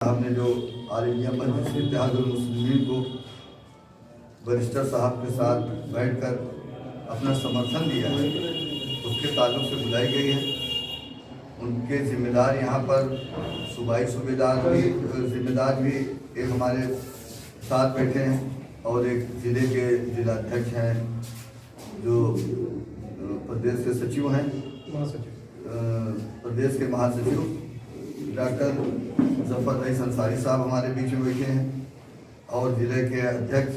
साहब ने जो ऑल इंडिया मजलिस इत्तेहादुल मुस्लिमीन को बैरिस्टर साहब के साथ बैठकर अपना समर्थन दिया है, उसके ताल्लुक से बुलाई गई है। उनके ज़िम्मेदार यहाँ पर सूबाई ज़िम्मेदार भी एक हमारे साथ बैठे हैं और एक ज़िले के जिलाध्यक्ष हैं जो प्रदेश के सचिव हैं, प्रदेश के महासचिव डॉक्टर जफर रईस अंसारी साहब हमारे बीच में बैठे हैं और ज़िले के अध्यक्ष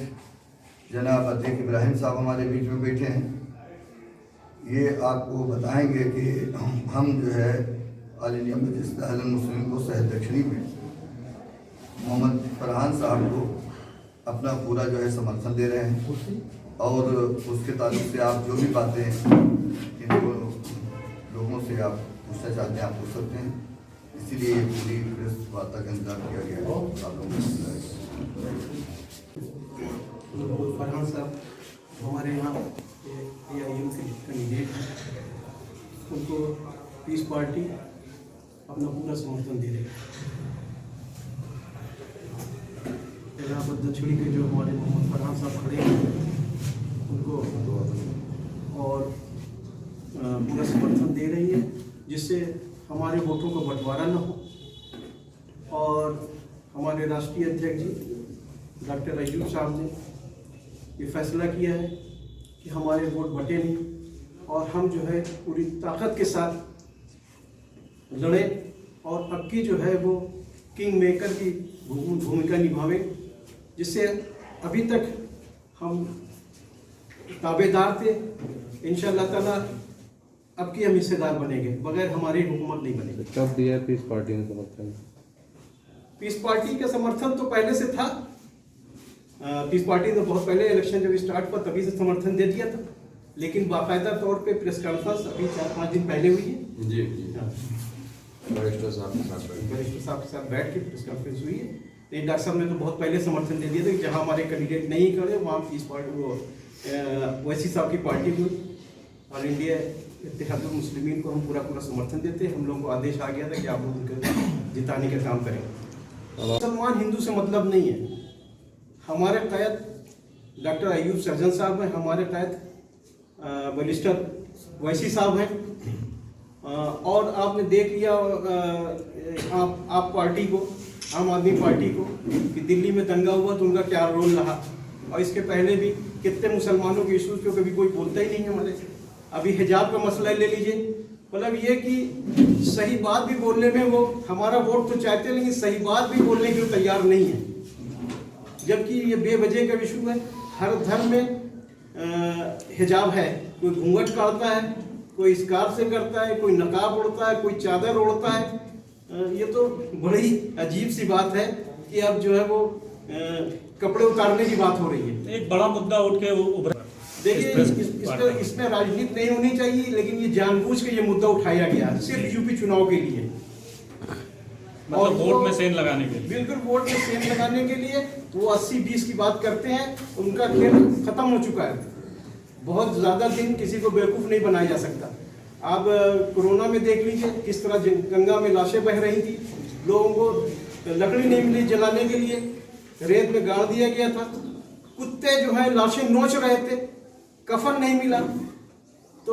जनाब अतीक इब्राहिम साहब हमारे बीच में बैठे हैं। ये आपको बताएंगे कि हम जो है ऑल इंडिया मजलिस इत्तेहादुल मुस्लिमीन को सह दक्षिणी में मोहम्मद फरहान साहब को अपना पूरा जो है समर्थन दे रहे हैं और उसके ताल्लुक से आप जो भी बातें इनको लोगों से आप पूछना चाहते हैं आप पूछ सकते हैं, इसीलिए ये पूरी प्रेस वार्ता का इंतजाम किया गया है। फरहान साहब हमारे यहाँ AIM के कैंडिडेट हैं, उनको पीस पार्टी अपना पूरा समर्थन दे रही है। इलाहाबाद दक्षिणी के जो हमारे मोहम्मद फरहान साहब खड़े हैं उनको और पूरा समर्थन दे रही है, जिससे हमारे वोटों का बंटवारा न हो। और हमारे राष्ट्रीय अध्यक्ष जी डॉक्टर अयूब साहब ने ये फैसला किया है कि हमारे वोट बटे नहीं और हम जो है पूरी ताकत के साथ लड़ें और अब की जो है वो किंग मेकर की भूमिका निभावें, जिससे अभी तक हम ताबेदार थे। इंशाअल्लाह ताला अब की हम हिस्सेदार बनेंगे, बगैर हमारी हुकूमत नहीं बनेगी। कब दिया पीस पार्टी ने समर्थन? पीस पार्टी का समर्थन तो पहले से था। पीस पार्टी ने बहुत पहले इलेक्शन जब स्टार्ट हुआ तभी से समर्थन दे दिया था, लेकिन बाकायदा तौर पे प्रेस कॉन्फ्रेंस अभी 4-5 दिन पहले हुई है। जी बैरिस्टर साहब के साथ बैठ के प्रेस कॉन्फ्रेंस हुई है। तो डॉक्टर साहब ने तो बहुत पहले समर्थन दे दिया था कि जहाँ हमारे कैंडिडेट नहीं खड़े वहाँ पीस पार्टी वो वैसी साहब की पार्टी हुई। ऑल इंडिया इत्तेहादुल मुस्लिमीन को हम पूरा समर्थन देते हैं। हम लोगों को आदेश आ गया था कि आप लोग उनको जिताने का काम करें। मुसलमान हिंदू से मतलब नहीं है। हमारे तहत डॉक्टर अयूब सर्जन साहब हैं, हमारे तहत बैरिस्टर वैसी साहब हैं और आपने देख लिया आप पार्टी को, आम आदमी पार्टी को, कि दिल्ली में दंगा हुआ तो उनका क्या रोल रहा। और इसके पहले भी कितने मुसलमानों के इशूज़ पे कभी कोई बोलता ही नहीं है हमारे। अभी हिजाब का मसला ले लीजिए, मतलब ये कि सही बात भी बोलने में वो हमारा वोट तो चाहते हैं, लेकिन सही बात भी बोलने के लिए तैयार नहीं है, जबकि ये बेवजह का इशू है। हर धर्म में हिजाब है, कोई घूंघट करता है, कोई स्कार्फ से करता है, कोई नकाब ओढ़ता है, कोई चादर ओढ़ता है। ये तो बड़ी अजीब सी बात है कि अब जो है वो कपड़े उतारने की बात हो रही है। एक बड़ा मुद्दा उठ के उभरा। देखिए इसमें राजनीति नहीं होनी चाहिए, लेकिन ये जानबूझ के ये मुद्दा उठाया गया सिर्फ यूपी चुनाव के लिए और वोट में सेंध लगाने के लिए। बिल्कुल वोट में सेंध लगाने के लिए वो 80-20 की बात करते हैं। उनका खेल खत्म हो चुका है। बहुत ज़्यादा दिन किसी को बेवकूफ़ नहीं बनाया जा सकता। आप कोरोना में देख लीजिए किस तरह गंगा में लाशें बह रही थी, लोगों को लकड़ी नहीं मिली जलाने के लिए, रेत में गाड़ दिया गया था, कुत्ते जो है लाशें नोच रहे थे, कफन नहीं मिला। तो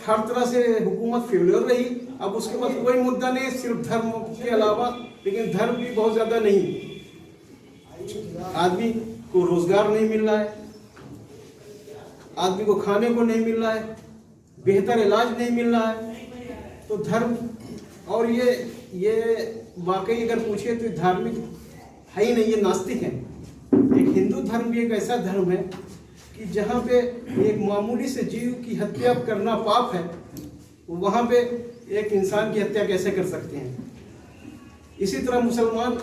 हर तरह से हुकूमत फेलियर रही। अब उसके बाद कोई मुद्दा नहीं, सिर्फ धर्म के अलावा, लेकिन धर्म भी बहुत ज़्यादा नहीं। आदमी को रोज़गार नहीं मिल रहा है, आदमी को खाने को नहीं मिल रहा है, बेहतर इलाज नहीं मिल रहा है। तो धर्म और ये वाकई अगर पूछे तो धार्मिक है ही नहीं, ये नास्तिक है। एक हिंदू धर्म भी एक ऐसा धर्म है कि जहाँ पे एक मामूली से जीव की हत्या करना पाप है, वहाँ पे एक इंसान की हत्या कैसे कर सकते हैं। इसी तरह मुसलमान,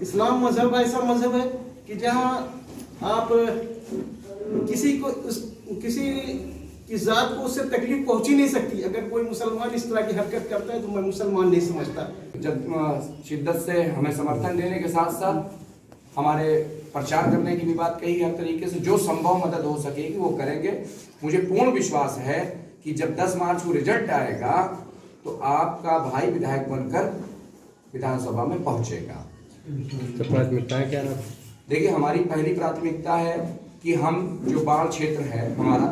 इस्लाम मजहब ऐसा मजहब है कि जहाँ आप किसी की ज़ात को उससे तकलीफ पहुँच ही नहीं सकती। अगर कोई मुसलमान इस तरह की हरकत करता है तो मैं मुसलमान नहीं समझता। जब शिद्दत से हमें समर्थन देने के साथ साथ हमारे प्रचार करने की भी बात कही, हर तरीके से जो संभव मदद हो सकेगी वो करेंगे। मुझे पूर्ण विश्वास है कि जब 10 मार्च को रिजल्ट आएगा तो आपका भाई विधायक बनकर विधानसभा में पहुंचेगा। तो प्राथमिकताएं क्या है? देखिए, हमारी पहली प्राथमिकता है कि हम जो बाढ़ क्षेत्र है हमारा,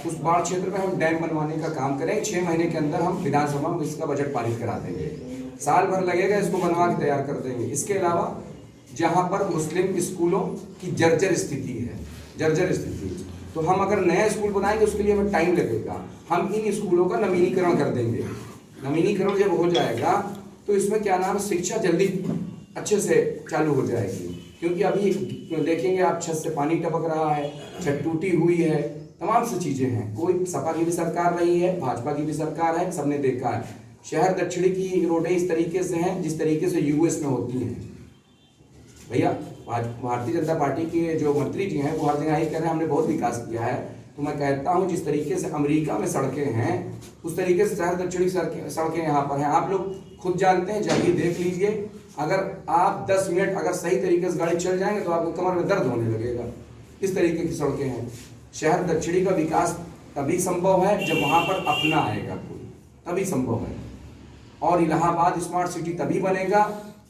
उस बाढ़ क्षेत्र में हम डैम बनवाने का काम करें। 6 महीने के अंदर हम विधानसभा में इसका बजट पारित करा देंगे। साल भर लगेगा, इसको बनवा के तैयार कर देंगे। इसके अलावा जहाँ पर मुस्लिम स्कूलों की जर्जर स्थिति, तो हम अगर नया स्कूल बनाएंगे उसके लिए हमें टाइम लगेगा। हम इन स्कूलों का नवीनीकरण कर देंगे। नवीनीकरण जब हो जाएगा तो इसमें क्या नाम, शिक्षा जल्दी अच्छे से चालू हो जाएगी। क्योंकि अभी देखेंगे आप, छत से पानी टपक रहा है, छत टूटी हुई है, तमाम सी चीजें हैं। कोई सपा की भी सरकार रही है, भाजपा की भी सरकार है, सबने देखा है। शहर दक्षिणी की रोडें इस तरीके से हैं जिस तरीके से यूएस में होती हैं। भैया, भारतीय जनता पार्टी के जो मंत्री जी हैं वो हर जगह ही कह रहे हैं हमने बहुत विकास किया है। तो मैं कहता हूं जिस तरीके से अमेरिका में सड़कें हैं उस तरीके से शहर दक्षिणी सड़कें यहाँ पर हैं। आप लोग खुद जानते हैं, जाइए देख लीजिए। अगर आप 10 मिनट अगर सही तरीके से गाड़ी चल जाएंगे तो आपको कमर में दर्द होने लगेगा। इस तरीके की सड़कें हैं। शहर दक्षिणी का विकास तभी संभव है जब वहाँ पर अपना आएगा कोई, तभी संभव है। और इलाहाबाद स्मार्ट सिटी तभी बनेगा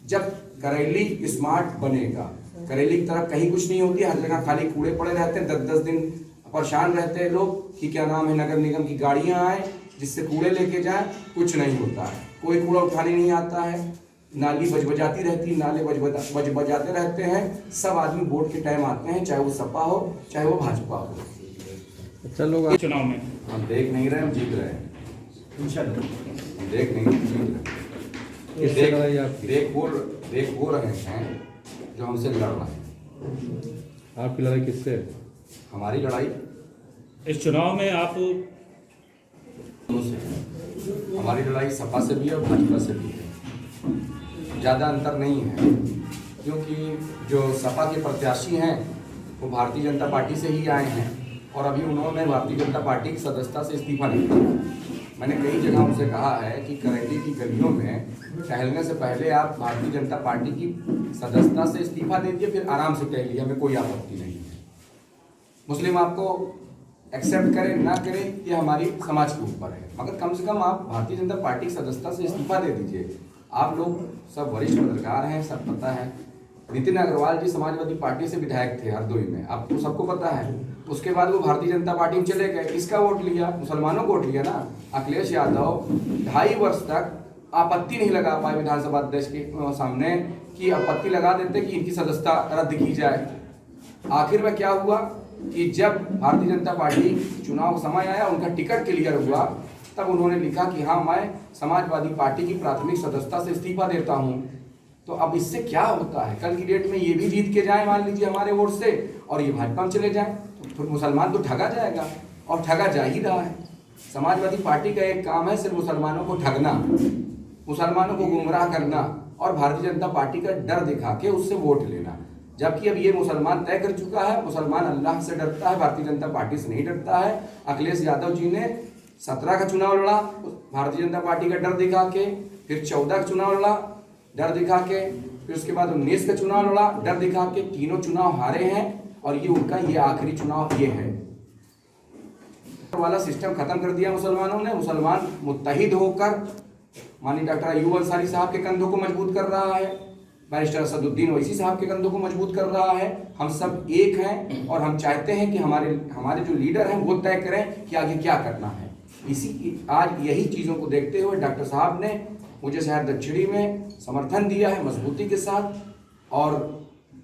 जब करेली स्मार्ट बनेगा। करेली की तरफ कहीं कुछ नहीं होती है, हर जगह खाली कूड़े पड़े रहते हैं। 10-10 दिन परेशान रहते हैं लोग कि क्या नाम है, नगर निगम की गाड़ियां आए जिससे कूड़े लेके जाए, कुछ नहीं होता है। कोई कूड़ा उठाने नहीं आता है, नाली बजबजाती रहती है, नाले बजबजाते रहते हैं। सब आदमी वोट के टाइम आते हैं, चाहे वो सपा हो चाहे वो भाजपा हो। अच्छा, लोग चुनाव में हम देख नहीं रहे, हम जीत रहे हैं इंशाल्लाह। हम देख नहीं रहे, जीत रहे हैं। किससे लड़ाई आपकी? देख हो रहे हैं जो हमसे लड़ रहे हैं। आपकी लड़ाई किससे है? हमारी लड़ाई इस चुनाव में आप दोनों से है। हमारी लड़ाई सपा से भी है और भाजपा से भी है। ज़्यादा अंतर नहीं है, क्योंकि जो सपा के प्रत्याशी हैं वो भारतीय जनता पार्टी से ही आए हैं और अभी उन्होंने भारतीय जनता पार्टी की सदस्यता से इस्तीफा नहीं दिया। मैंने कई जगह उनसे कहा है कि करेली की गलियों में टहलने से पहले आप भारतीय जनता पार्टी की सदस्यता से इस्तीफा दे दिए, फिर आराम से टहलिए, हमें कोई आपत्ति नहीं है। मुस्लिम आपको एक्सेप्ट करें ना करें ये हमारी समाज के ऊपर है, मगर कम से कम आप भारतीय जनता पार्टी की सदस्यता से इस्तीफा दे दीजिए। आप लोग सब वरिष्ठ पत्रकार हैं, सब पता है। नितिन अग्रवाल जी समाजवादी पार्टी से विधायक थे हरदोई में, आपको सबको पता है। उसके बाद वो भारतीय जनता पार्टी में चले गए। किसका वोट लिया? मुसलमानों को वोट लिया ना। अखिलेश यादव 2.5 वर्ष तक आपत्ति नहीं लगा पाए विधानसभा अध्यक्ष के सामने कि आपत्ति लगा देते कि इनकी सदस्यता रद्द की जाए। आखिर में क्या हुआ कि जब भारतीय जनता पार्टी चुनाव समय आया, उनका टिकट क्लियर हुआ, तब उन्होंने लिखा कि हाँ, मैं समाजवादी पार्टी की प्राथमिक सदस्यता से इस्तीफा देता हूँ। तो अब इससे क्या होता है, कल की डेट में ये भी जीत के जाए मान लीजिए हमारे वोट से, और ये भाजपा में चले जाए, तो फिर मुसलमान तो ठगा जाएगा, और ठगा जा ही रहा है। समाजवादी पार्टी का एक काम है सिर्फ मुसलमानों को ठगना, मुसलमानों को गुमराह करना और भारतीय जनता पार्टी का डर दिखा के उससे वोट लेना। जबकि अब ये मुसलमान तय कर चुका है, मुसलमान अल्लाह से डरता है, भारतीय जनता पार्टी से नहीं डरता है। अखिलेश यादव जी ने 17 का चुनाव लड़ा भारतीय जनता पार्टी का डर दिखा के, फिर 14 का चुनाव लड़ा डर दिखा के, फिर उसके बाद 19 का चुनाव लड़ा डर दिखा के। तीनों चुनाव हारे हैं और ये उनका ये आखिरी चुनाव ये है। वाला सिस्टम खत्म कर दिया मुसलमानों ने। मुसलमान मुत्तहिद होकर माननीय डॉक्टर अयूब अंसारी साहब के कंधों को मजबूत कर रहा है, बैरिस्टर असदुद्दीन ओवैसी साहब के कंधों को मजबूत कर रहा है। हम सब एक हैं और हम चाहते हैं कि हमारे जो लीडर हैं वो तय करें कि आगे क्या करना है। आज यही चीज़ों को देखते हुए डॉक्टर साहब ने मुझे शहर दक्षिणी में समर्थन दिया है मजबूती के साथ, और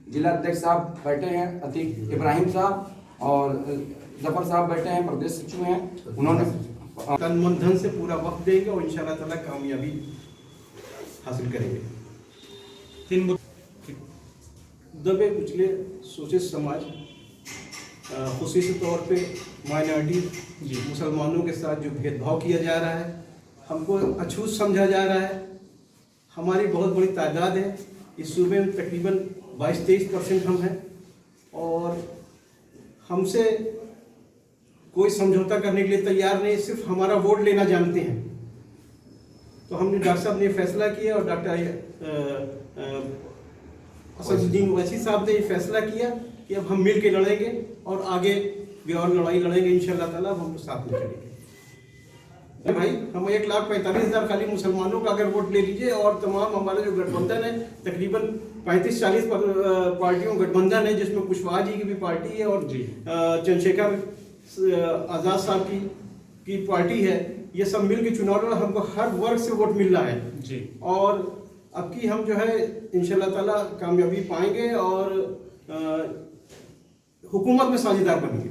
जिला अध्यक्ष साहब बैठे हैं अतीक इब्राहिम साहब, और जफर साहब बैठे हैं, प्रदेश सचिव हैं। उन्होंने तन मन धन से पूरा वक्त देंगे और इंशाल्लाह ताला कामयाबी हासिल करेंगे। 3 दबे कुचले शोषित समाज, खुसूसी तौर पे माइनॉरिटी मुसलमानों के साथ जो भेदभाव किया जा रहा है, हमको अछूत समझा जा रहा है। हमारी बहुत बड़ी तादाद है, इस सूबे में तकरीबन 22-23% हम हैं, और हमसे कोई समझौता करने के लिए तैयार नहीं, सिर्फ हमारा वोट लेना जानते हैं। तो हमने डॉक्टर साहब ने फैसला किया और डॉक्टर असदुद्दीन ओवैसी साहब ने ये फैसला किया कि अब हम मिल के लड़ेंगे और आगे भी और लड़ाई लड़ेंगे इंशाल्लाह ताला। हम साथ में चलेंगे। भाई, हम 1,45,000 खाली मुसलमानों का अगर वोट ले लीजिए और तमाम हमारे जो गठबंधन है तकरीबन 35-40 पार्टियों गठबंधन है, जिसमें कुशवाहा जी की भी पार्टी है और चंद्रशेखर आज़ाद साहब की पार्टी है। ये सब मिल के चुनाव लड़ा, हमको हर वर्ग से वोट मिल रहा है जी। और अब की हम जो है इंशाल्लाह ताला कामयाबी पाएंगे और हुकूमत में साझेदार बनेंगे।